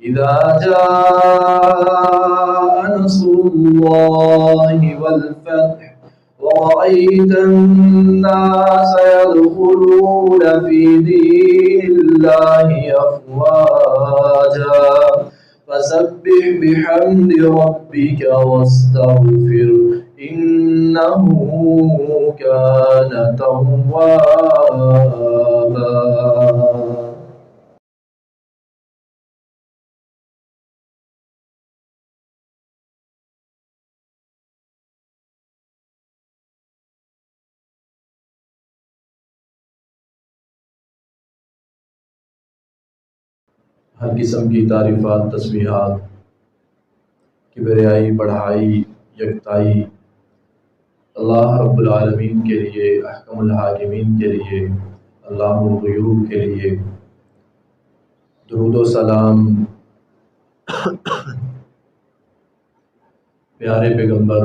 إذا جاء نصر الله والفتح ورأيت الناس يدخلون في دين الله أفواجا فسبح بحمد ربك واستغفر إنه كان توابا. ہر قسم کی تعریفات، تسبیحات، کبریائی، بڑھائی، یکتائی اللہ رب العالمین کے لیے، احکم الحاکمین کے لیے، اللہ الغیوب کے لیے. درود و سلام پیارے پیغمبر،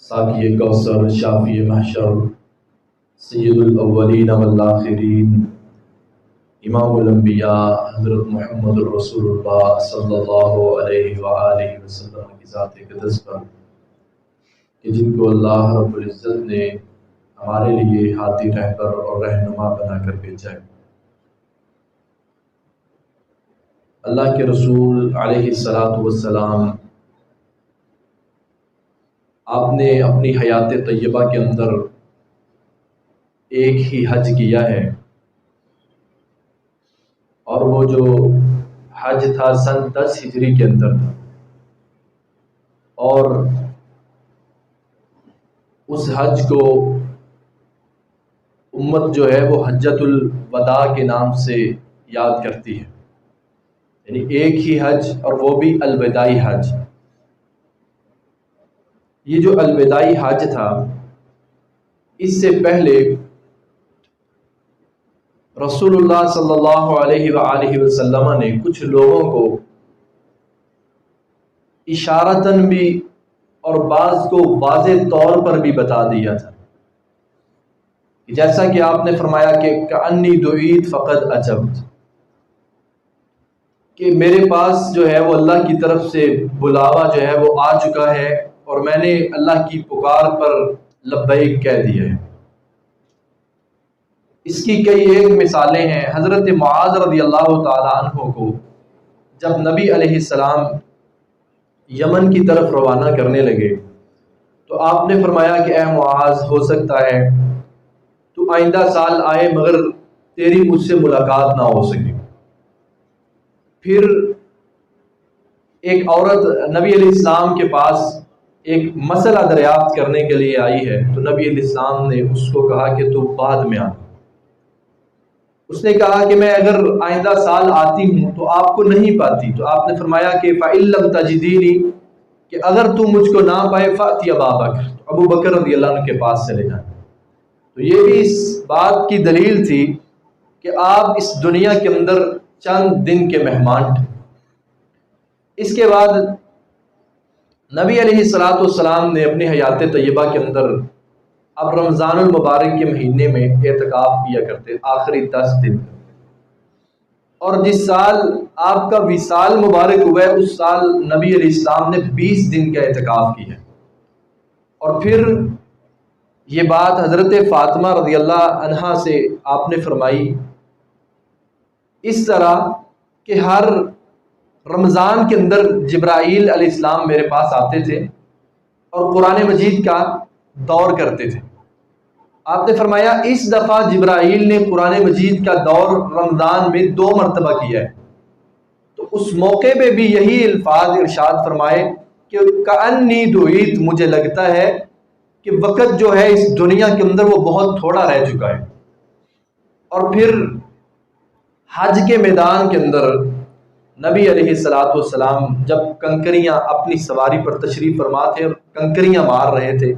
ساقی کوثر، شافی محشر، سید الاولین والآخرین، امام الانبیاء حضرت محمد الرسول اللہ صلی اللہ علیہ وآلہ وسلم کی ذات اقدس پر، کہ جن کو اللہ رب العزت نے ہمارے لیے ہادی رہبر اور رہنما بنا کر بھیجا ہے. اللہ کے رسول علیہ السلام آپ نے اپنی حیات طیبہ کے اندر ایک ہی حج کیا ہے، اور وہ جو حج تھا سن 10 ہجری کے اندر تھا، اور اس حج کو امت جو ہے وہ حجۃ الوداع کے نام سے یاد کرتی ہے، یعنی ایک ہی حج اور وہ بھی الوداعی حج. یہ جو الوداعی حج تھا، اس سے پہلے رسول اللہ صلی اللہ علیہ وآلہ وسلم نے کچھ لوگوں کو اشارتاً بھی اور بعض کو واضح طور پر بھی بتا دیا تھا، جیسا کہ آپ نے فرمایا کہ کأنی دعیت فقد اجبت، کہ میرے پاس جو ہے وہ اللہ کی طرف سے بلاوا جو ہے وہ آ چکا ہے، اور میں نے اللہ کی پکار پر لبیک کہہ دیا ہے. اس کی کئی ایک مثالیں ہیں. حضرت معاذ رضی اللہ تعالی عنہ کو جب نبی علیہ السلام یمن کی طرف روانہ کرنے لگے تو آپ نے فرمایا کہ اے معاذ، ہو سکتا ہے تو آئندہ سال آئے مگر تیری مجھ سے ملاقات نہ ہو سکے. پھر ایک عورت نبی علیہ السلام کے پاس ایک مسئلہ دریافت کرنے کے لیے آئی ہے، تو نبی علیہ السلام نے اس کو کہا کہ تو بعد میں آ. اس نے کہا کہ میں اگر آئندہ سال آتی ہوں تو آپ کو نہیں پاتی، تو آپ نے فرمایا کہ فَإِن لَّمْ تَجِدِينِي، کہ اگر تم مجھ کو نہ پائے فَأْتِ أَبَا بَكْرَ، تو ابو بکر رضی اللہ عنہ کے پاس چلے جائیں. تو یہ بھی اس بات کی دلیل تھی کہ آپ اس دنیا کے اندر چند دن کے مہمان تھے. اس کے بعد نبی علیہ السلام نے اپنی حیات طیبہ کے اندر اب رمضان المبارک کے مہینے میں اعتکاف کیا کرتے، آخری 10 دن. اور جس سال آپ کا وصال مبارک ہوا ہے اس سال نبی علیہ السلام نے 20 دن کا اعتکاف کیا ہے. اور پھر یہ بات حضرت فاطمہ رضی اللہ عنہا سے آپ نے فرمائی اس طرح کہ ہر رمضان کے اندر جبرائیل علیہ السلام میرے پاس آتے تھے اور قرآن مجید کا دور کرتے تھے. آپ نے فرمایا اس دفعہ جبرائیل نے قرآن مجید کا دور رمضان میں 2 مرتبہ کیا ہے. تو اس موقع پہ بھی یہی الفاظ ارشاد فرمائے کہ کأنی دعیت، مجھے لگتا ہے کہ وقت جو ہے اس دنیا کے اندر وہ بہت تھوڑا رہ چکا ہے. اور پھر حج کے میدان کے اندر نبی علیہ السلام جب کنکریاں اپنی سواری پر تشریف فرما تھے اور کنکریاں مار رہے تھے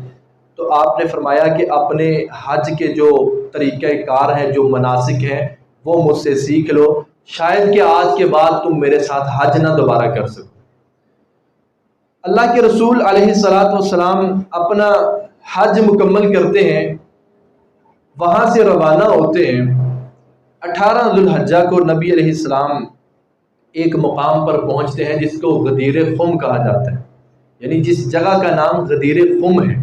تو آپ نے فرمایا کہ اپنے حج کے جو طریقہ کار ہیں، جو مناسک ہیں، وہ مجھ سے سیکھ لو، شاید کہ آج کے بعد تم میرے ساتھ حج نہ دوبارہ کر سکو. اللہ کے رسول علیہ السلام اپنا حج مکمل کرتے ہیں، وہاں سے روانہ ہوتے ہیں. 18 ذوالحجہ کو نبی علیہ السلام ایک مقام پر پہنچتے ہیں جس کو غدیر خم کہا جاتا ہے، یعنی جس جگہ کا نام غدیر خم ہے،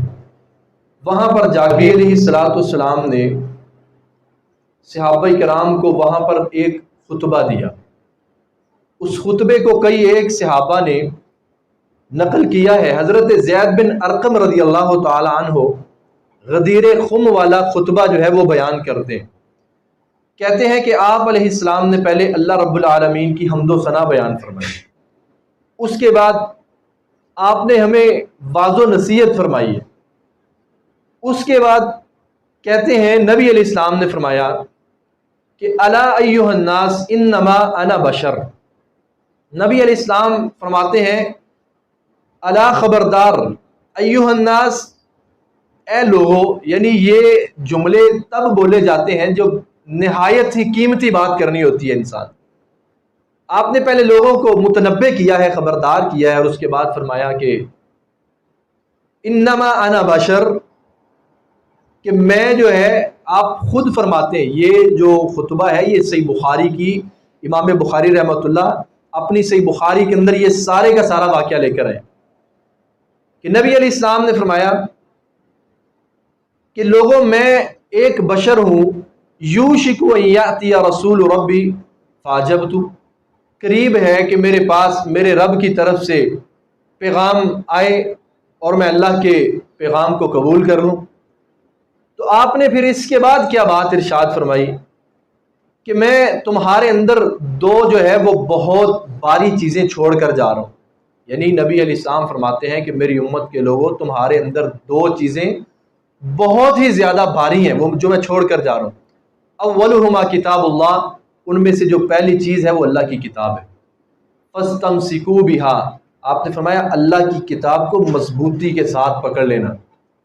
وہاں پر جا کے علیہ الصلوۃ والسلام نے صحابہ کرام کو وہاں پر ایک خطبہ دیا۔ اس خطبے کو کئی ایک صحابہ نے نقل کیا ہے۔ حضرت زید بن ارقم رضی اللہ تعالی عنہ غدیر خم والا خطبہ جو ہے وہ بیان کرتے ہیں۔ کہتے ہیں کہ آپ علیہ السلام نے پہلے اللہ رب العالمین کی حمد و ثنا بیان فرمائی، اس کے بعد آپ نے ہمیں واعظ و نصیحت فرمائی ہے، اس کے بعد کہتے ہیں نبی علیہ السلام نے فرمایا کہ الا ایھا الناس انما انا بشر۔ نبی علیہ السلام فرماتے ہیں الا خبردار، ایھا الناس اے لوگو، یعنی یہ جملے تب بولے جاتے ہیں جب نہایت ہی قیمتی بات کرنی ہوتی ہے انسان۔ آپ نے پہلے لوگوں کو متنبہ کیا ہے، خبردار کیا ہے، اور اس کے بعد فرمایا کہ انما انا بشر، کہ میں جو ہے، آپ خود فرماتے ہیں، یہ جو خطبہ ہے یہ صحیح بخاری کی، امام بخاری رحمۃ اللہ اپنی صحیح بخاری کے اندر یہ سارے کا سارا واقعہ لے کر آئے کہ نبی علیہ السلام نے فرمایا کہ لوگوں میں ایک بشر ہوں، یوشک ان یاتی رسول ربی فاجبت، قریب ہے کہ میرے پاس میرے رب کی طرف سے پیغام آئے اور میں اللہ کے پیغام کو قبول کر لوں۔ تو آپ نے پھر اس کے بعد کیا بات ارشاد فرمائی کہ میں تمہارے اندر دو جو ہے وہ بہت باری چیزیں چھوڑ کر جا رہا ہوں، یعنی نبی علیہ السلام فرماتے ہیں کہ میری امت کے لوگوں تمہارے اندر دو چیزیں بہت ہی زیادہ بھاری ہیں، وہ جو میں چھوڑ کر جا رہا ہوں۔ اولہما کتاب اللہ، ان میں سے جو پہلی چیز ہے وہ اللہ کی کتاب ہے۔ فاستمسکوا بہا، آپ نے فرمایا اللہ کی کتاب کو مضبوطی کے ساتھ پکڑ لینا،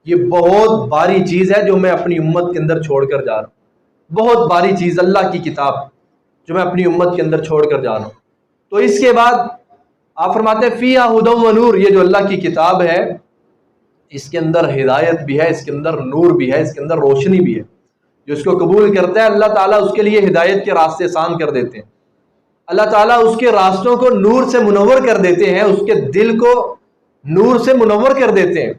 یہ بہت باری چیز ہے جو میں اپنی امت کے اندر چھوڑ کر جا رہا ہوں، بہت باری چیز اللہ کی کتاب جو میں اپنی امت کے اندر چھوڑ کر جا رہا ہوں۔ تو اس کے بعد آپ فرماتے ہیں فیہا ھدی و نور، یہ جو اللہ کی کتاب ہے اس کے اندر ہدایت بھی ہے، اس کے اندر نور بھی ہے، اس کے اندر روشنی بھی ہے۔ جو اس کو قبول کرتا ہے اللہ تعالیٰ اس کے لیے ہدایت کے راستے آسان کر دیتے ہیں، اللہ تعالیٰ اس کے راستوں کو نور سے منور کر دیتے ہیں، اس کے دل کو نور سے منور کر دیتے ہیں۔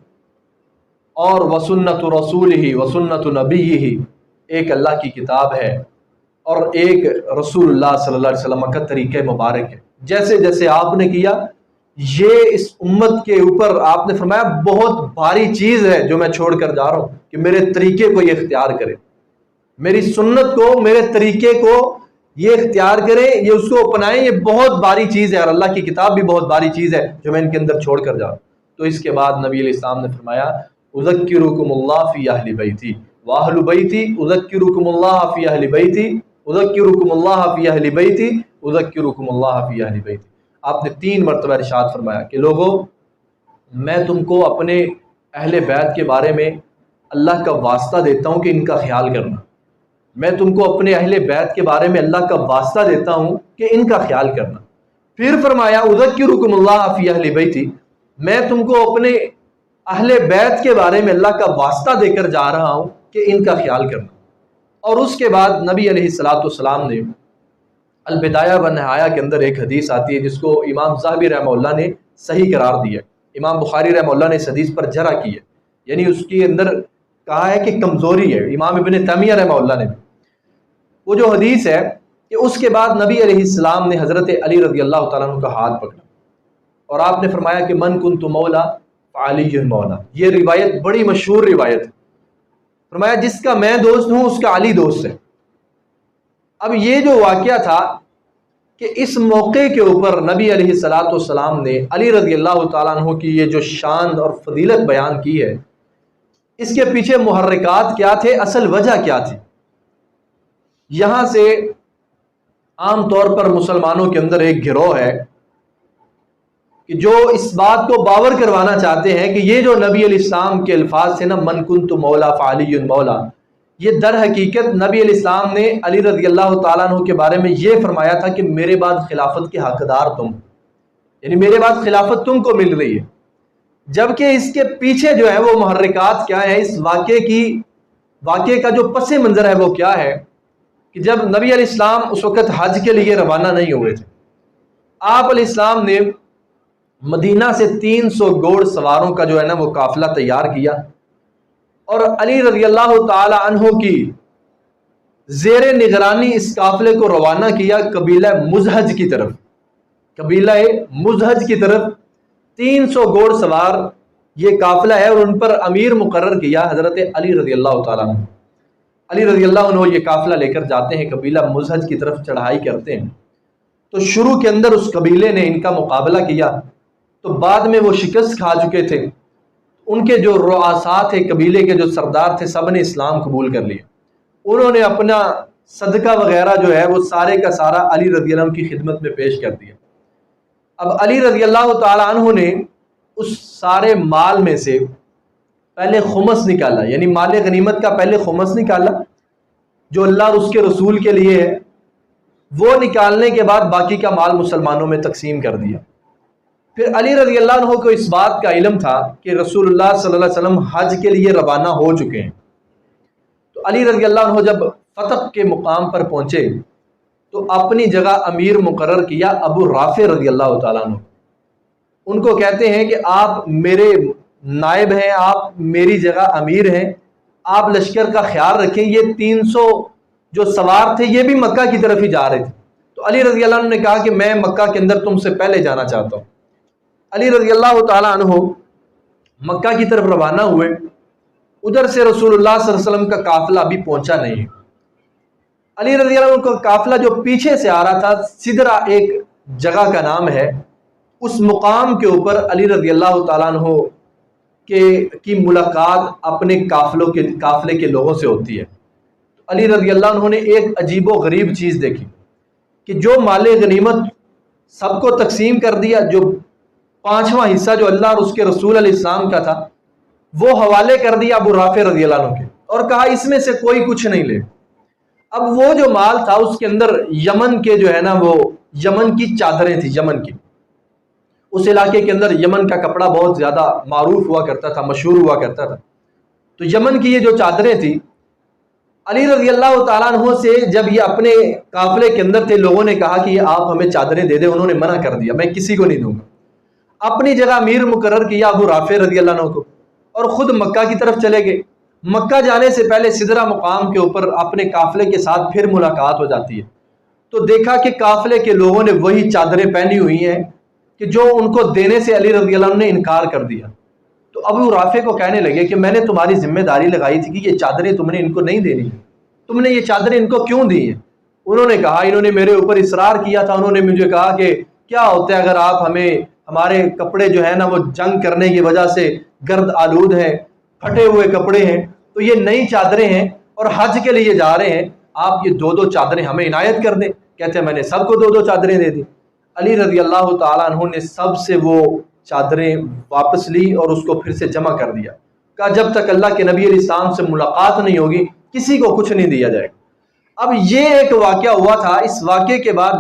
اور وسنت رسولہ وسنت نبیہ، ایک اللہ کی کتاب ہے اور ایک رسول اللہ صلی اللہ علیہ وسلم کا طریقہ مبارک ہے، جیسے جیسے آپ نے کیا یہ اس امت کے اوپر آپ نے فرمایا بہت بھاری چیز ہے جو میں چھوڑ کر جا رہا ہوں، کہ میرے طریقے کو یہ اختیار کرے، میری سنت کو، میرے طریقے کو یہ اختیار کریں، یہ اس کو اپنائیں، یہ بہت باری چیز ہے، اور اللہ کی کتاب بھی بہت باری چیز ہے جو میں ان کے اندر چھوڑ کر جا رہا ہوں۔ تو اس کے بعد نبی علیہ السلام نے فرمایا اذکرکم اللہ فی اہل بیتی واہل بیتی، اذکرکم اللہ فی اہل بیتی، اذکرکم اللہ فی اہل بیتی، اذکرکم اللہ فی اہل بیتی۔ آپ نے 3 مرتبہ ارشاد فرمایا کہ لوگوں میں تم کو اپنے اہل بیت کے بارے میں اللہ کا واسطہ دیتا ہوں کہ ان کا خیال کرنا، میں تم کو اپنے اہل بیت کے بارے میں اللہ کا واسطہ دیتا ہوں کہ ان کا خیال کرنا۔ پھر فرمایا اذکرکم اللہ فی اہل بیتی، میں تم کو اپنے اہل بیت کے بارے میں اللہ کا واسطہ دے کر جا رہا ہوں کہ ان کا خیال کرنا۔ اور اس کے بعد نبی علیہ الصلوۃ والسلام نے البدایہ و نہایہ کے اندر ایک حدیث آتی ہے جس کو امام ذہبی رحمہ اللہ نے صحیح قرار دیا، امام بخاری رحمہ اللہ نے اس حدیث پر جرح کی ہے، یعنی اس کے اندر کہا ہے کہ کمزوری ہے، امام ابن تیمیہ رحمہ اللہ نے بھی۔ وہ جو حدیث ہے کہ اس کے بعد نبی علیہ السلام نے حضرت علی رضی اللہ تعالیٰ عنہ کا ہاتھ پکڑا اور آپ نے فرمایا کہ من کنت مولا فعلی مولا، یہ روایت بڑی مشہور روایت ہے، فرمایا جس کا میں دوست ہوں اس کا علی دوست ہے۔ اب یہ جو واقعہ تھا کہ اس موقع کے اوپر نبی علیہ الصلوۃ والسلام نے علی رضی اللہ تعالیٰ عنہ کی یہ جو شان اور فضیلت بیان کی ہے، اس کے پیچھے محرکات کیا تھے، اصل وجہ کیا تھی؟ یہاں سے عام طور پر مسلمانوں کے اندر ایک گروہ ہے کہ جو اس بات کو باور کروانا چاہتے ہیں کہ یہ جو نبی علیہ السلام کے الفاظ تھے نا من کنت مولا فعلی مولا، یہ در حقیقت نبی علیہ السلام نے علی رضی اللہ تعالیٰ عنہ کے بارے میں یہ فرمایا تھا کہ میرے بعد خلافت کے حقدار تم، یعنی میرے بعد خلافت تم کو مل رہی ہے، جبکہ اس کے پیچھے جو ہے وہ محرکات کیا ہے، اس واقعے کا جو پس منظر ہے وہ کیا ہے کہ جب نبی علیہ السلام اس وقت حج کے لیے روانہ نہیں ہوئے تھے، آپ علیہ السلام نے مدینہ سے 300 گھوڑ سواروں کا جو ہے نا وہ قافلہ تیار کیا اور علی رضی اللہ تعالی عنہ کی زیر نگرانی اس قافلے کو روانہ کیا قبیلہ مزہج کی طرف، قبیلہ مزہج کی طرف 300 گھوڑ سوار یہ قافلہ ہے، اور ان پر امیر مقرر کیا حضرت علی رضی اللہ تعالیٰ عنہ۔ علی رضی اللہ عنہ یہ قافلہ لے کر جاتے ہیں، قبیلہ مزہج کی طرف چڑھائی کرتے ہیں۔ تو شروع کے اندر اس قبیلے نے ان کا مقابلہ کیا، تو بعد میں وہ شکست کھا چکے تھے۔ ان کے جو رؤساء تھے، قبیلے کے جو سردار تھے، سب نے اسلام قبول کر لیا۔ انہوں نے اپنا صدقہ وغیرہ جو ہے وہ سارے کا سارا علی رضی اللہ عنہ کی خدمت میں پیش کر دیا۔ اب علی رضی اللہ تعالی عنہ نے اس سارے مال میں سے پہلے خمس نکالا، یعنی مال غنیمت کا پہلے خمس نکالا جو اللہ اور اس کے رسول کے لیے ہے، وہ نکالنے کے بعد باقی کا مال مسلمانوں میں تقسیم کر دیا۔ پھر علی رضی اللہ عنہ کو اس بات کا علم تھا کہ رسول اللہ صلی اللہ علیہ وسلم حج کے لیے روانہ ہو چکے ہیں، تو علی رضی اللہ عنہ جب فتح کے مقام پر پہنچے تو اپنی جگہ امیر مقرر کیا ابو رافع رضی اللہ تعالیٰ عنہ۔ ان کو کہتے ہیں کہ آپ میرے نائب ہیں، آپ میری جگہ امیر ہیں، آپ لشکر کا خیال رکھیں۔ یہ 300 جو سوار تھے یہ بھی مکہ کی طرف ہی جا رہے تھے، تو علی رضی اللہ عنہ نے کہا کہ میں مکہ کے اندر تم سے پہلے جانا چاہتا ہوں۔ علی رضی اللہ تعالیٰ عنہ مکہ کی طرف روانہ ہوئے، ادھر سے رسول اللہ صلی اللہ علیہ وسلم کا قافلہ ابھی پہنچا نہیں۔ علی رضی اللہ عنہ کا قافلہ جو پیچھے سے آ رہا تھا، سدرہ ایک جگہ کا نام ہے، اس مقام کے اوپر علی رضی اللہ تعالیٰ عنہ کی ملاقات اپنے قافلے کے لوگوں سے ہوتی ہے۔ علی رضی اللہ عنہ نے ایک عجیب و غریب چیز دیکھی کہ جو مال غنیمت سب کو تقسیم کر دیا، جو 5واں حصہ جو اللہ اور اس کے رسول علیہ السلام کا تھا وہ حوالے کر دیا ابو رافع رضی اللہ عنہ کے، اور کہا اس میں سے کوئی کچھ نہیں لے۔ اب وہ جو مال تھا اس کے اندر یمن کے جو ہے نا وہ یمن کی چادریں تھیں، یمن کی، اس علاقے کے اندر یمن کا کپڑا بہت زیادہ معروف ہوا کرتا تھا، مشہور ہوا کرتا تھا۔ تو یمن کی یہ جو چادریں تھیں، علی رضی اللہ تعالیٰ عنہ سے جب یہ اپنے قافلے کے اندر تھے، لوگوں نے کہا کہ یہ آپ ہمیں چادریں دے دیں، انہوں نے منع کر دیا، میں کسی کو نہیں دوں گا۔ اپنی جگہ امیر مقرر کیا ابو رافع رضی اللہ عنہ کو، اور خود مکہ کی طرف چلے گئے۔ مکہ جانے سے پہلے سدرہ مقام کے اوپر اپنے قافلے کے ساتھ پھر ملاقات ہو جاتی ہے، تو دیکھا کہ قافلے کے لوگوں نے وہی چادریں پہنی ہوئی ہیں کہ جو ان کو دینے سے علی رضی اللہ عنہ نے انکار کر دیا۔ تو ابو رافع کو کہنے لگے کہ میں نے تمہاری ذمہ داری لگائی تھی کہ یہ چادریں تم نے ان کو نہیں دینی، تم نے یہ چادریں ان کو کیوں دی ہیں؟ انہوں نے کہا انہوں نے میرے اوپر اصرار کیا تھا، انہوں نے مجھے کہا کہ کیا ہوتا ہے اگر آپ ہمارے کپڑے جو ہے نا وہ جنگ کرنے کی وجہ سے گرد آلود ہیں، پھٹے ہوئے کپڑے ہیں، تو یہ نئی چادریں ہیں اور حج کے لیے جا رہے ہیں، آپ یہ 2 چادریں ہمیں عنایت کر دیں۔ کہتے ہیں میں نے سب کو 2 چادریں دے دی۔ علی رضی اللہ تعالیٰ عنہ نے سب سے وہ چادریں واپس لی اور اس کو پھر سے جمع کر دیا، کہا جب تک اللہ کے نبی علیہ السلام سے ملاقات نہیں ہوگی کسی کو کچھ نہیں دیا جائے گا۔ اب یہ ایک واقعہ ہوا تھا، اس واقعے کے بعد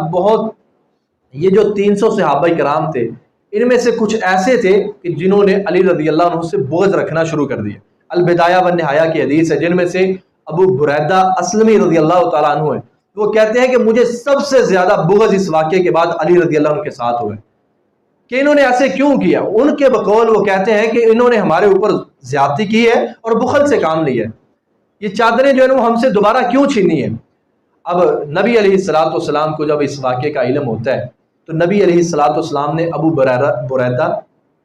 یہ جو 300 صحابہ کرام تھے، ان میں سے کچھ ایسے تھے کہ جنہوں نے علی رضی اللہ عنہ سے بغض رکھنا شروع کر دیا۔ البدایہ والنہایہ کی حدیث ہے، جن میں سے ابو بریدہ اسلمی رضی اللہ تعالیٰ عنہ ہے، وہ کہتے ہیں کہ مجھے سب سے زیادہ بغض اس واقعے کے بعد علی رضی اللہ عنہ کے ساتھ ہوئے کہ انہوں نے ایسے کیوں کیا۔ ان کے بقول وہ کہتے ہیں کہ انہوں نے ہمارے اوپر زیادتی کی ہے اور بخل سے کام لیا ہے، یہ چادریں جو ہے وہ ہم سے دوبارہ کیوں چھینی ہیں۔ اب نبی علیہ الصلوۃ والسلام کو جب اس واقعے کا علم ہوتا ہے تو نبی علیہ الصلوۃ والسلام نے ابو بریدہ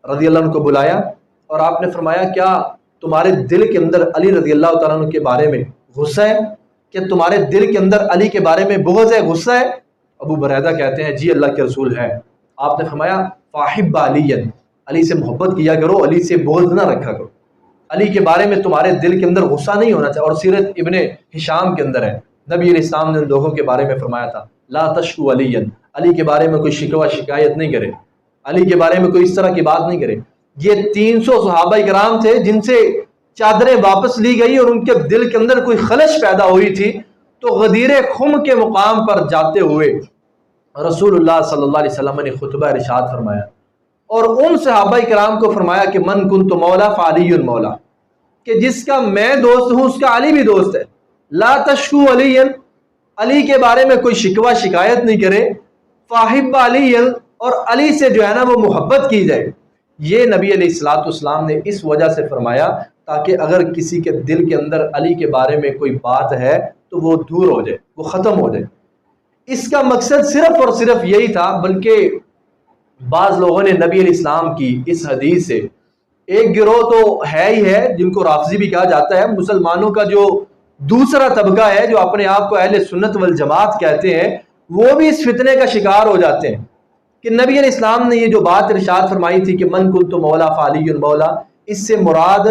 رضی اللہ عنہ کو بلایا اور آپ نے فرمایا کیا تمہارے دل کے اندر علی رضی اللہ تعالیٰ عنہ کے بارے میں غصہ ہے؟ کہ تمہارے دل کے اندر علی کے بارے میں بغض ہے، غصہ ہے؟ ابو بریدہ کہتے ہیں جی اللہ کے رسول ہے۔ آپ نے فرمایا فاحب علی، علی سے محبت کیا کرو، علی سے بغض نہ رکھا کرو، علی کے بارے میں تمہارے دل کے اندر غصہ نہیں ہونا چاہیے۔ اور سیرت ابن ہشام کے اندر ہے، نبی علیہ السلام نے ان لوگوں کے بارے میں فرمایا تھا لا تشکو علی، علی کے بارے میں کوئی شکوہ شکایت نہیں کرے، علی کے بارے میں کوئی اس طرح کی بات نہیں کرے۔ یہ 300 صحابہ کرام تھے جن سے چادریں واپس لی گئی اور ان کے دل کے اندر کوئی خلش پیدا ہوئی تھی، تو غدیر خم کے مقام پر جاتے ہوئے رسول اللہ صلی اللہ علیہ وسلم نے خطبہ ارشاد فرمایا اور ان صحابہ کرام کو فرمایا کہ من کنت مولا فعلی مولا، کہ جس کا میں دوست ہوں اس کا علی بھی دوست ہے۔ لا تشکو علی، علی کے بارے میں کوئی شکوہ شکایت نہیں کرے۔ فاحب علی، اور علی سے جو ہے نا وہ محبت کی جائے۔ یہ نبی علیہ الصلوۃ والسلام نے اس وجہ سے فرمایا تاکہ اگر کسی کے دل کے اندر علی کے بارے میں کوئی بات ہے تو وہ دور ہو جائے، وہ ختم ہو جائے۔ اس کا مقصد صرف اور صرف یہی تھا، بلکہ بعض لوگوں نے نبی علیہ السلام کی اس حدیث سے، ایک گروہ تو ہے ہی ہے جن کو رافضی بھی کہا جاتا ہے، مسلمانوں کا جو دوسرا طبقہ ہے جو اپنے آپ کو اہل سنت والجماعت کہتے ہیں، وہ بھی اس فتنے کا شکار ہو جاتے ہیں کہ نبی علیہ السلام نے یہ جو بات ارشاد فرمائی تھی کہ من کنت مولا فعلی مولا، اس سے مراد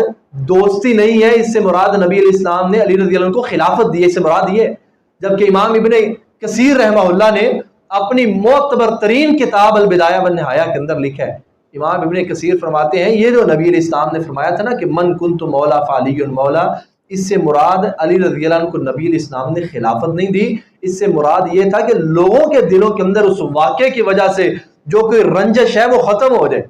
دوستی نہیں ہے، اس سے مراد نبی علیہ السلام نے علی رضی اللہ عنہ کو خلافت دی ہے، اس سے مراد یہ ہے۔ جبکہ امام ابن کثیر رحمہ اللہ نے اپنی معتبر ترین کتاب البدایہ والنہایہ کے اندر لکھا ہے، امام ابن کثیر فرماتے ہیں یہ جو نبی علیہ السلام نے فرمایا تھا نا کہ من کنت مولا فعلی مولا، اس سے مراد علی رضی اللہ عنہ کو نبی علیہ السلام نے خلافت نہیں دی، اس سے مراد یہ تھا کہ لوگوں کے دلوں کے اندر اس واقعے کی وجہ سے جو کوئی رنجش ہے وہ ختم ہو جائے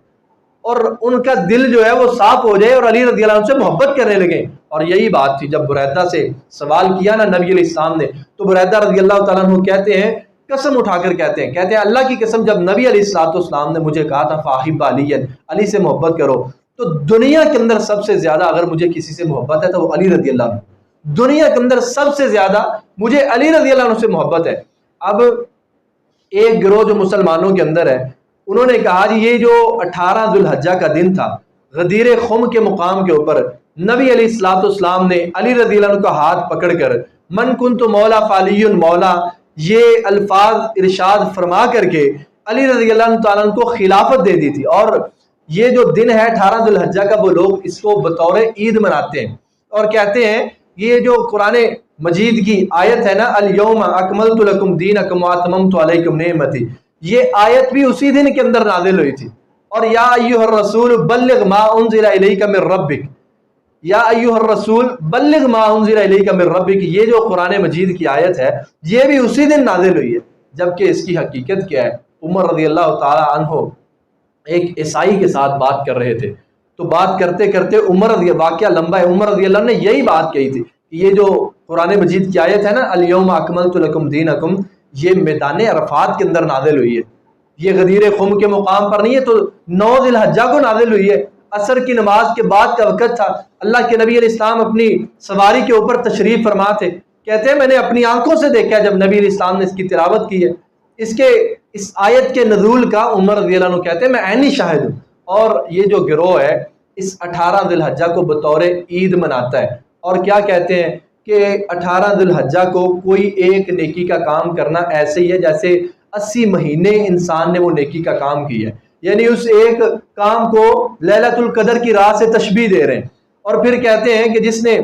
اور ان کا دل جو ہے وہ صاف ہو جائے اور علی رضی اللہ عنہ سے محبت کرنے لگے۔ اور یہی بات تھی جب بریدہ سے سوال کیا نا نبی علیہ السلام نے، تو بریدہ رضی اللہ تعالیٰ عنہ کہتے ہیں، قسم اٹھا کر کہتے ہیں اللہ کی قسم، جب نبی علیہ السلام نے مجھے کہا تھا فاحب علی، علی سے محبت کرو، تو دنیا کے اندر سب سے زیادہ اگر مجھے کسی سے محبت ہے تو وہ علی رضی اللہ عنہ، دنیا کے اندر سب سے زیادہ مجھے علی رضی اللہ عنہ سے محبت ہے۔ اب ایک گروہ جو مسلمانوں کے اندر ہے، انہوں نے کہا جی یہ جو 18 ذو الحجہ کا دن تھا، غدیر خم کے مقام کے اوپر نبی علیہ الصلوۃ والسلام نے علی رضی اللہ عنہ کا ہاتھ پکڑ کر من کنت مولا فعلی مولا یہ الفاظ ارشاد فرما کر کے علی رضی اللہ تعالیٰ عنہ کو خلافت دے دی تھی۔ اور یہ جو دن ہے 18 ذو الحجہ کا، وہ لوگ اس کو بطور عید مناتے ہیں اور کہتے ہیں یہ جو قرآن مجید کی آیت ہے نا الیوم اکملت لکم دینکم واتممت علیکم نعمتی، یہ آیت بھی اسی دن کے اندر نازل ہوئی تھی۔ اور یا ایھا الرسول بلغ ما انزل الیک من ربک، یا ایھا الرسول بلغ ما انزل الیک من ربک، یہ جو قرآن مجید کی آیت ہے یہ بھی اسی دن نازل ہوئی ہے۔ جبکہ اس کی حقیقت کیا ہے؟ عمر رضی اللہ تعالی عنہ ایک عیسائی کے ساتھ بات کر رہے تھے، تو بات کرتے کرتے واقعہ لمبا ہے، عمر رضی اللہ عنہ نے یہی بات کہی تھی کہ یہ جو قرآن مجید کی آیت ہے نا الیوم اکملت لکم دینکم، یہ میدان عرفات کے اندر نازل ہوئی ہے، یہ غدیر خم کے مقام پر نہیں ہے، تو 9 ذی الحجہ کو نازل ہوئی ہے، عصر کی نماز کے بعد کا وقت تھا، اللہ کے نبی علیہ السلام اپنی سواری کے اوپر تشریف فرما تھے، کہتے ہیں میں نے اپنی آنکھوں سے دیکھا جب نبی علیہ السلام نے اس کی تلاوت کی ہے، اس آیت کے نزول کا عمر رضی اللہ عنہ کہتے ہیں میں عینی شاہد ہوں۔ اور یہ جو گروہ ہے اس 18 ذی الحجہ کو بطور عید مناتا ہے، اور کیا کہتے ہیں کہ 18 ذی الحجہ کو کوئی ایک نیکی کا کام کرنا ایسے ہی ہے جیسے 80 مہینے انسان نے وہ نیکی کا کام کیا ہے، یعنی اس ایک کام کو لیلۃ القدر کی رات سے تشبیہ دے رہے ہیں۔ اور پھر کہتے ہیں کہ جس نے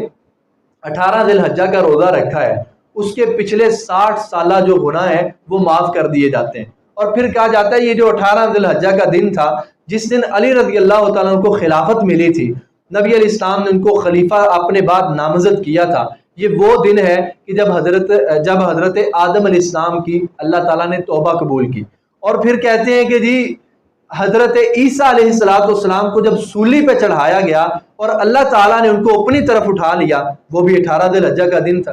18 ذی الحجہ کا روزہ رکھا ہے اس کے پچھلے 60 سالہ جو گناہ ہیں وہ معاف کر دیے جاتے ہیں۔ اور پھر کہا جاتا ہے یہ جو 18 ذی الحجہ کا دن تھا جس دن علی رضی اللہ تعالیٰ عنہ کو خلافت ملی تھی، نبی علیہ السلام نے ان کو خلیفہ اپنے بعد نامزد کیا تھا، یہ وہ دن ہے کہ جب حضرت آدم علیہ السلام کی اللہ تعالیٰ نے توبہ قبول کی۔ اور پھر کہتے ہیں کہ جی حضرت عیسیٰ علیہ السلام کو جب سولی پہ چڑھایا گیا اور اللہ تعالیٰ نے ان کو اپنی طرف اٹھا لیا، وہ بھی 18 ذی الحجہ کا دن تھا۔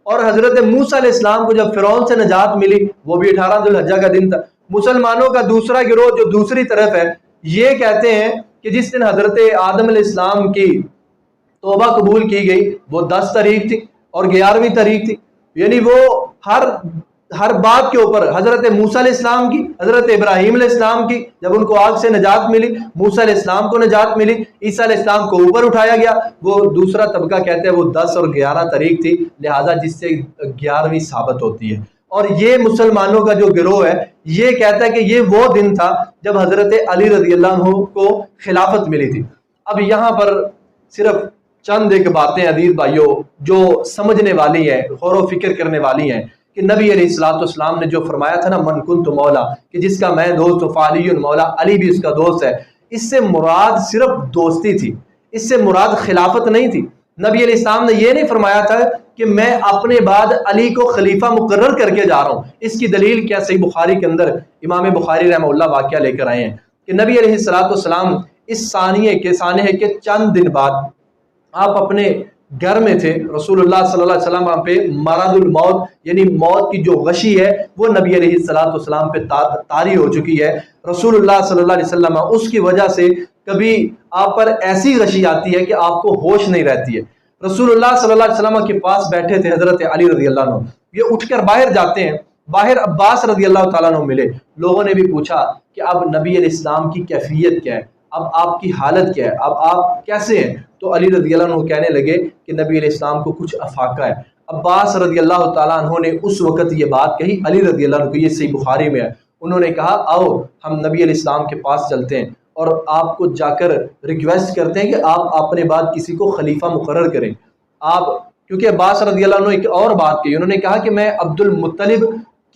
اور حضرت موسیٰ علیہ السلام کو جب فرعون سے نجات ملی، وہ بھی 18 ذی الحجہ کا دن تھا۔ مسلمانوں کا دوسرا گروہ جو دوسری طرف ہے یہ کہتے ہیں کہ جس دن حضرت آدم علیہ السلام کی توبہ قبول کی گئی وہ 10 تاریخ تھی اور 11ویں تاریخ تھی، یعنی وہ ہر بات کے اوپر حضرت موسیٰ علیہ السلام کی، حضرت ابراہیم علیہ السلام کی جب ان کو آگ سے نجات ملی، موسیٰ علیہ السلام کو نجات ملی، عیسیٰ علیہ السلام کو اوپر اٹھایا گیا، وہ دوسرا طبقہ کہتے ہیں وہ 10 اور 11 تاریخ تھی، لہٰذا جس سے 11ویں ثابت ہوتی ہے۔ اور یہ مسلمانوں کا جو گروہ ہے یہ کہتا ہے کہ یہ وہ دن تھا جب حضرت علی رضی اللہ عنہ کو خلافت ملی تھی۔ اب یہاں پر صرف چند ایک باتیں عزیز بھائیوں جو سمجھنے والی ہیں، غور و فکر کرنے والی ہیں کہ نبی علیہ الصلوۃ والسلام نے جو فرمایا تھا نا من کنت مولا، کہ جس کا میں دوست ہوں فعلی مولا، علی بھی اس کا دوست ہے، اس سے مراد صرف دوستی تھی، اس سے مراد خلافت نہیں تھی۔ نبی علیہ السلام نے یہ نہیں فرمایا تھا کہ میں اپنے بعد علی کو خلیفہ مقرر کر کے جا رہا ہوں۔ اس کی دلیل کیا؟ صحیح بخاری کے اندر امام بخاری رحمہ اللہ واقعہ لے کر آئے ہیں کہ نبی علیہ الصلوۃ والسلام اس سانحے کے چند دن بعد آپ اپنے گھر میں تھے، رسول اللہ صلی اللہ علیہ وسلم پہ مرض الموت یعنی موت کی جو غشی ہے وہ نبی علیہ الصلوۃ والسلام پہ طاری ہو چکی ہے۔ رسول اللہ صلی اللہ علیہ وسلم اس کی وجہ سے کبھی آپ پر ایسی غشی آتی ہے کہ آپ کو ہوش نہیں رہتی ہے۔ رسول اللہ صلی اللہ علیہ وسلم کے پاس بیٹھے تھے حضرت علی رضی اللہ عنہ، یہ اٹھ کر باہر جاتے ہیں، باہر عباس رضی اللہ تعالیٰ عنہ ملے۔ لوگوں نے بھی پوچھا کہ اب نبی علیہ السلام کی کیفیت کیا ہے، اب آپ کی حالت کیا ہے، اب آپ کیسے ہیں؟ تو علی رضی اللہ عنہ کہنے لگے کہ نبی علیہ السلام کو کچھ افاقہ ہے۔ عباس رضی اللہ تعالیٰ عنہ نے اس وقت یہ بات کہی علی رضی اللہ عنہ کو، یہ صحیح بخاری میں ہے، انہوں نے کہا آؤ ہم نبی علیہ السلام کے پاس چلتے ہیں اور آپ کو جا کر ریکویسٹ کرتے ہیں کہ آپ اپنے بعد کسی کو خلیفہ مقرر کریں۔ آپ کیونکہ عباس رضی اللہ عنہ ایک اور بات کہی، انہوں نے کہا کہ میں عبد المطلب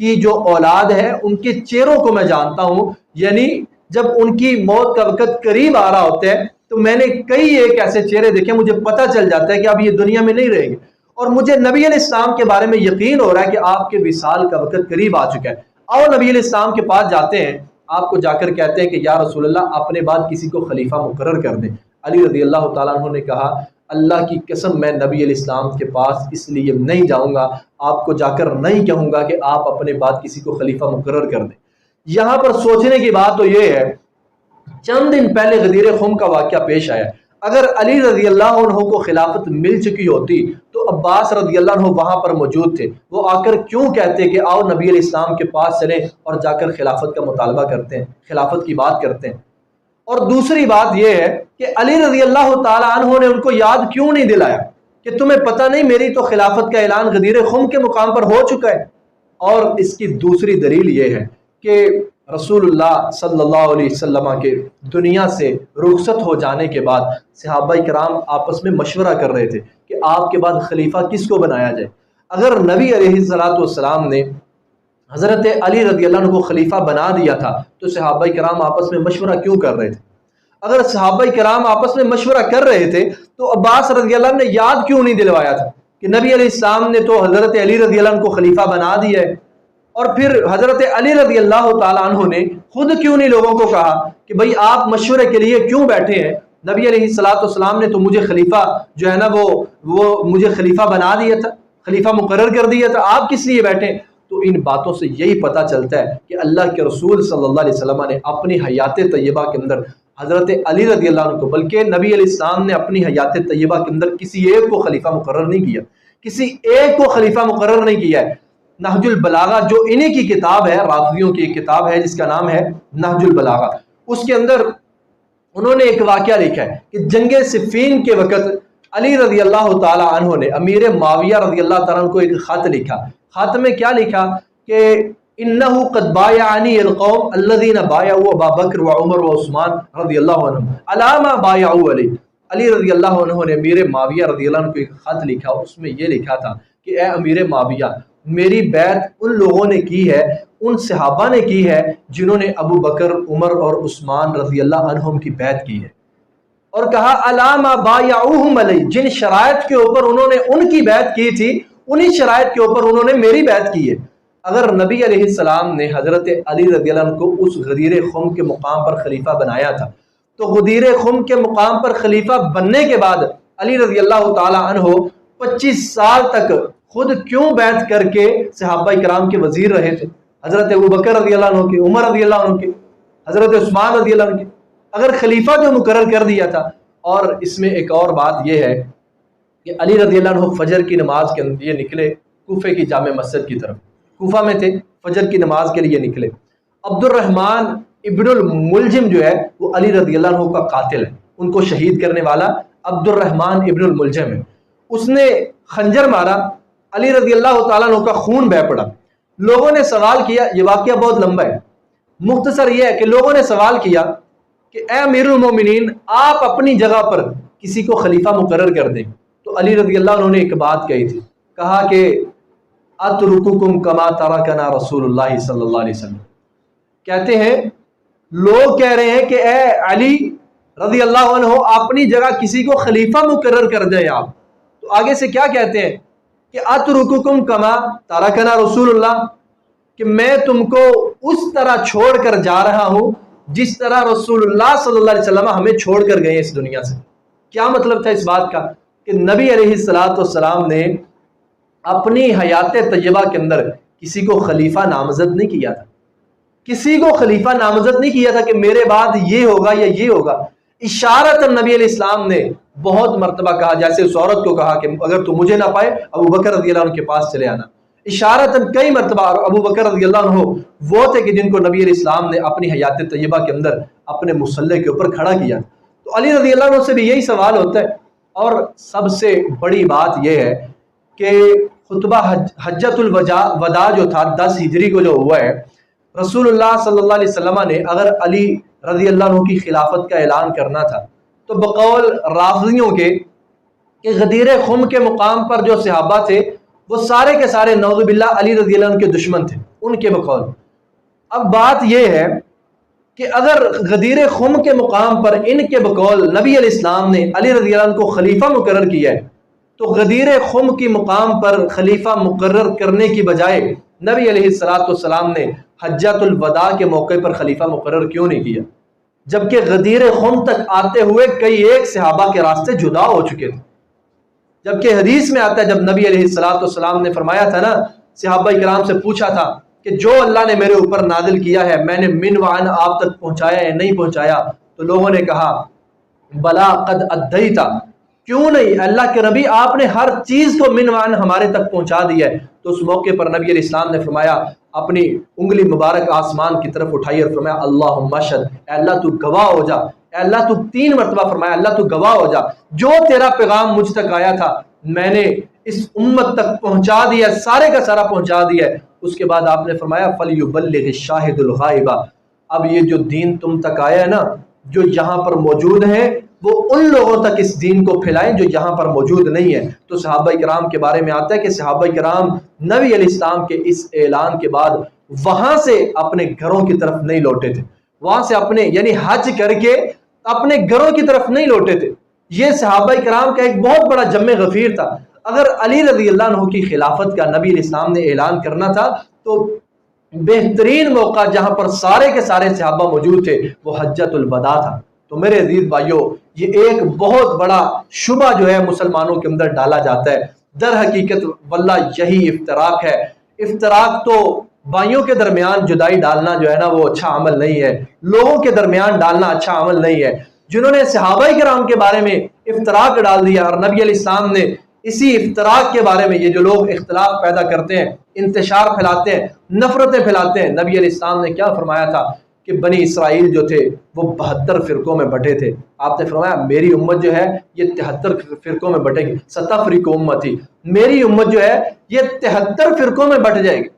کی جو اولاد ہے ان کے چہروں کو میں جانتا ہوں، یعنی جب ان کی موت کا وقت قریب آ رہا ہوتا ہے تو میں نے کئی ایک ایسے چہرے دیکھے، مجھے پتہ چل جاتا ہے کہ اب یہ دنیا میں نہیں رہیں گے، اور مجھے نبی علیہ السلام کے بارے میں یقین ہو رہا ہے کہ آپ کے وصال کا وقت قریب آ چکا ہے۔ آؤ نبی علیہ السلام کے پاس جاتے ہیں، آپ کو جا کر کہتے ہیں کہ یا رسول اللہ اپنے بعد کسی کو خلیفہ مقرر کر دیں۔ علی رضی اللہ تعالیٰ عنہ نے کہا اللہ کی قسم میں نبی علیہ السلام کے پاس اس لیے نہیں جاؤں گا، آپ کو جا کر نہیں کہوں گا کہ آپ اپنے بعد کسی کو خلیفہ مقرر کر دیں۔ یہاں پر سوچنے کی بات تو یہ ہے، چند دن پہلے غدیر خم کا واقعہ پیش آیا، اگر علی رضی اللہ عنہ کو خلافت مل چکی ہوتی تو عباس رضی اللہ عنہ وہاں پر موجود تھے، وہ آ کر کیوں کہتے کہ آؤ نبی علیہ السلام کے پاس چلیں اور جا کر خلافت کا مطالبہ کرتے ہیں، خلافت کی بات کرتے ہیں۔ اور دوسری بات یہ ہے کہ علی رضی اللہ تعالی عنہ نے ان کو یاد کیوں نہیں دلایا کہ تمہیں پتہ نہیں میری تو خلافت کا اعلان غدیر خم کے مقام پر ہو چکا ہے۔ اور اس کی دوسری دلیل یہ ہے کہ رسول اللہ صلی اللہ علیہ وسلم کے دنیا سے رخصت ہو جانے کے بعد صحابہ کرام آپس میں مشورہ کر رہے تھے کہ آپ کے بعد خلیفہ کس کو بنایا جائے۔ اگر نبی علیہ السلام نے حضرت علی رضی اللہ عنہ کو خلیفہ بنا دیا تھا تو صحابہ کرام آپس میں مشورہ کیوں کر رہے تھے؟ اگر صحابہ کرام آپس میں مشورہ کر رہے تھے تو عباس رضی اللہ عنہ نے یاد کیوں نہیں دلوایا تھا کہ نبی علیہ السلام نے تو حضرت علی رضی اللہ عنہ کو خلیفہ بنا دیا ہے؟ اور پھر حضرت علی رضی اللہ تعالی عنہ نے خود کیوں نہیں لوگوں کو کہا کہ بھئی آپ مشورے کے لیے کیوں بیٹھے ہیں؟ نبی علیہ السلام نے تو مجھے خلیفہ جو ہے نا وہ مجھے خلیفہ بنا دیا تھا، خلیفہ مقرر کر دیا تھا، آپ کس لیے بیٹھے؟ تو ان باتوں سے یہی پتہ چلتا ہے کہ اللہ کے رسول صلی اللہ علیہ وسلم نے اپنی حیات طیبہ کے اندر حضرت علی رضی اللہ عنہ کو، بلکہ نبی علیہ السلام نے اپنی حیات طیبہ کے اندر کسی ایک کو خلیفہ مقرر نہیں کیا، کسی ایک کو خلیفہ مقرر نہیں کیا ہے۔ نہج البلاغہ جو انہی کی کتاب ہے، رافضیوں کی ایک کتاب ہے جس کا نام ہے نہج البلاغہ، اس کے اندر انہوں نے ایک واقعہ لکھا ہے کہ جنگ صفین کے وقت علی رضی اللہ تعالی عنہ نے امیر معاویہ رضی اللہ تعالیٰ عنہ کو ایک خط لکھا۔ خط میں کیا لکھا کہ انہو قد بایعنی القوم الذین بایعوا ابا بکر وعمر وعثمان رضی اللہ عنہم علی ما بایعوا علی۔ علی رضی اللہ عنہ نے امیر معاویہ رضی اللہ عنہ کو ایک خط لکھا، اس میں یہ لکھا تھا کہ اے امیر معاویہ، میری بیعت ان لوگوں نے کی ہے، ان صحابہ نے کی ہے جنہوں نے ابو بکر، عمر اور عثمان رضی اللہ عنہم کی بیعت کی ہے، اور کہا علی ما بایعوہم علی، جن شرائط کے اوپر انہوں نے ان کی بیعت کی تھی انہی شرائط کے اوپر انہوں نے میری بیعت کی ہے۔ اگر نبی علیہ السلام نے حضرت علی رضی اللہ عنہ کو اس غدیر خم کے مقام پر خلیفہ بنایا تھا تو غدیر خم کے مقام پر خلیفہ بننے کے بعد علی رضی اللہ تعالی عنہ 25 سال تک خود کیوں بیعت کر کے صحابہ کرام کے وزیر رہے تھے؟ حضرت ابو بکر رضی اللہ عنہ کے، عمر رضی اللہ عنہ کے، حضرت عثمان رضی اللہ عنہ کے، اگر خلیفہ جو مقرر کر دیا تھا۔ اور اس میں ایک اور بات یہ ہے کہ علی رضی اللہ عنہ فجر کی نماز کے اندر یہ نکلے کوفے کی جامع مسجد کی طرف، کوفہ میں تھے، فجر کی نماز کے لیے نکلے۔ عبد الرحمن ابن الملجم جو ہے وہ علی رضی اللہ عنہ کا قاتل ہے، ان کو شہید کرنے والا عبد الرحمن ابن الملجم ہے۔ اس نے خنجر مارا، علی رضی اللہ تعالیٰ عنہ کا خون بہہ پڑا۔ لوگوں نے سوال کیا، یہ واقعہ بہت لمبا ہے، مختصر یہ ہے کہ لوگوں نے سوال کیا کہ اے امیر المومنین، آپ اپنی جگہ پر کسی کو خلیفہ مقرر کر دیں۔ تو علی رضی اللہ عنہ نے ایک بات کہی تھی، کہا کہ اترککم کما ترکنا رسول اللہ صلی اللہ علیہ وسلم۔ کہتے ہیں لوگ کہہ رہے ہیں کہ اے علی رضی اللہ عنہ اپنی جگہ کسی کو خلیفہ مقرر کر دیں آپ، تو آگے سے کیا کہتے ہیں کہ اترککم کما ترکنا رسول اللہ، کہ میں تم کو اس طرح چھوڑ کر جا رہا ہوں جس طرح رسول اللہ صلی اللہ علیہ وسلم ہمیں چھوڑ کر گئے اس دنیا سے۔ کیا مطلب تھا اس بات کا کہ نبی علیہ الصلوۃ والسلام نے اپنی حیات طیبہ کے اندر کسی کو خلیفہ نامزد نہیں کیا تھا، کسی کو خلیفہ نامزد نہیں کیا تھا کہ میرے بعد یہ ہوگا یا یہ ہوگا۔ اشارتاً نبی علیہ السلام نے بہت مرتبہ کہا، جیسے اس عورت کو کہا کہ اگر تو مجھے نہ پائے ابو بکر رضی اللہ عنہ کے پاس چلے آنا۔ اشارتاً کئی مرتبہ ابو بکر رضی اللہ عنہ وہ تھے کہ جن کو نبی علیہ السلام نے اپنی حیات طیبہ کے اندر اپنے مصلی کے اوپر کھڑا کیا۔ تو علی رضی اللہ عنہ سے بھی یہی سوال ہوتا ہے۔ اور سب سے بڑی بات یہ ہے کہ خطبہ حجۃ الوداع جو تھا 10 ہجری کو جو ہوا ہے، رسول اللہ صلی اللہ علیہ وسلم نے اگر علی رضی اللہ عنہ کی خلافت کا اعلان کرنا تھا تو بقول رافضیوں کے کہ غدیر خم کے مقام پر جو صحابہ تھے وہ سارے کے سارے نعوذ باللہ علی رضی اللہ عنہ کے دشمن تھے ان کے بقول۔ اب بات یہ ہے کہ اگر غدیر خم کے مقام پر ان کے بقول نبی علیہ السلام نے علی رضی اللہ عنہ کو خلیفہ مقرر کیا ہے، تو غدیر خم کی مقام پر خلیفہ مقرر کرنے کی بجائے نبی علیہ السلام نے حجۃ الوداع کے موقع پر خلیفہ مقرر کیوں نہیں کیا، جبکہ غدیر خم تک آتے ہوئے کئی ایک صحابہ کے راستے جدا ہو چکے تھے؟ جبکہ حدیث میں آتا ہے جب نبی علیہ السلام نے فرمایا تھا نا، صحابہ کرام سے پوچھا تھا کہ جو اللہ نے میرے اوپر نازل کیا ہے میں نے من وعن آپ تک پہنچایا یا نہیں پہنچایا؟ تو لوگوں نے کہا بلا قد ادیتا، کیوں نہیں اللہ کے نبی آپ نے ہر چیز کو من وعن ہمارے تک پہنچا دیا ہے۔ تو اس موقع پر نبی علیہ السلام نے فرمایا، اپنی انگلی مبارک آسمان کی طرف اٹھائی اور فرمایا اللہم اشہد، اے اللہ تو گواہ ہو جا، اے اللہ تو 3 مرتبہ فرمایا اللہ تو گواہ ہو جا، جو تیرا پیغام مجھ تک آیا تھا میں نے اس امت تک پہنچا دیا، سارے کا سارا پہنچا دیا ہے۔ اس کے بعد آپ نے فرمایا فَلْيُبَلِّغِ الشَّاهِدُ الْغَائِبَ، اب یہ جو دین تم تک آیا ہے نا، جو یہاں پر موجود ہیں وہ ان لوگوں تک اس دین کو پھیلائیں جو یہاں پر موجود نہیں ہے۔ تو صحابہ کرام کے بارے میں آتا ہے کہ صحابہ کرام نبی علیہ السلام کے اس اعلان کے بعد وہاں سے اپنے گھروں کی طرف نہیں لوٹے تھے، وہاں سے اپنے یعنی حج کر کے اپنے گھروں کی طرف نہیں لوٹے تھے۔ یہ صحابہ کرام کا ایک بہت بڑا جم غفیر تھا۔ اگر علی رضی اللہ عنہ کی خلافت کا نبی علیہ السلام نے اعلان کرنا تھا تو بہترین موقع جہاں پر سارے کے سارے صحابہ موجود تھے وہ حجۃ الوداع تھا۔ تو میرے عزیز بھائیوں، یہ ایک بہت بڑا شبہ جو ہے مسلمانوں کے اندر ڈالا جاتا ہے۔ در حقیقت واللہ یہی افتراق ہے۔ افتراق تو بھائیوں کے درمیان جدائی ڈالنا جو ہے نا وہ اچھا عمل نہیں ہے، لوگوں کے درمیان ڈالنا اچھا عمل نہیں ہے۔ جنہوں نے صحابہ کرام کے بارے میں افتراق ڈال دیا اور نبی علیہ السلام نے اسی افتراق کے بارے میں، یہ جو لوگ اختلاف پیدا کرتے ہیں، انتشار پھیلاتے ہیں، نفرتیں پھیلاتے ہیں، نبی علیہ السلام نے کیا فرمایا تھا کہ بنی اسرائیل جو تھے وہ 72 فرقوں میں بٹے تھے۔ آپ نے فرمایا میری امت جو ہے یہ 73 فرقوں میں بٹے گی، 70 امتی، میری امت جو ہے یہ 73 فرقوں میں بٹ جائے گی۔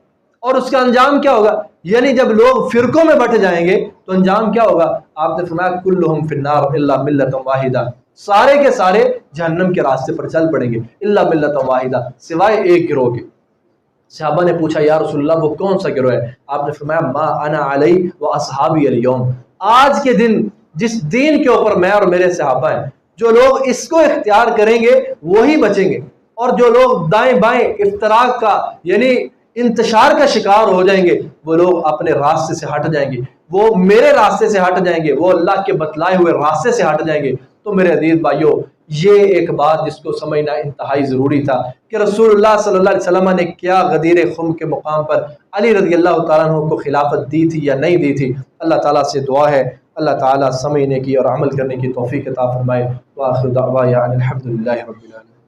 اور اس کا انجام کیا ہوگا؟ یعنی جب لوگ فرقوں میں بٹ جائیں گے تو انجام کیا ہوگا؟ آپ نے فرمایا کلہم فی النار الا ملۃ واحدہ، سارے کے سارے جہنم کے راستے پر چل پڑیں گے، الا ملۃ واحدہ، سوائے ایک گروہ کے۔ صحابہ نے پوچھا یا رسول اللہ وہ کون سا گروہ ہے؟ آپ نے فرمایا ما انا علی و اصحابی اليوم، آج کے دن جس دین کے اوپر میں اور میرے صحابہ ہیں، جو لوگ اس کو اختیار کریں گے وہی بچیں گے، اور جو لوگ دائیں بائیں افتراق کا یعنی انتشار کا شکار ہو جائیں گے وہ لوگ اپنے راستے سے ہٹ جائیں گے، وہ میرے راستے سے ہٹ جائیں گے، وہ اللہ کے بتلائے ہوئے راستے سے ہٹ جائیں گے۔ تو میرے عزیز بھائیوں، یہ ایک بات جس کو سمجھنا انتہائی ضروری تھا کہ رسول اللہ صلی اللہ علیہ وسلم نے کیا غدیر خم کے مقام پر علی رضی اللہ تعالیٰ عنہ کو خلافت دی تھی یا نہیں دی تھی۔ اللہ تعالیٰ سے دعا ہے اللہ تعالیٰ سمجھنے کی اور عمل کرنے کی توفیق عطا فرمائے۔ وآخر دعوانا الحمد للہ رب العالمین۔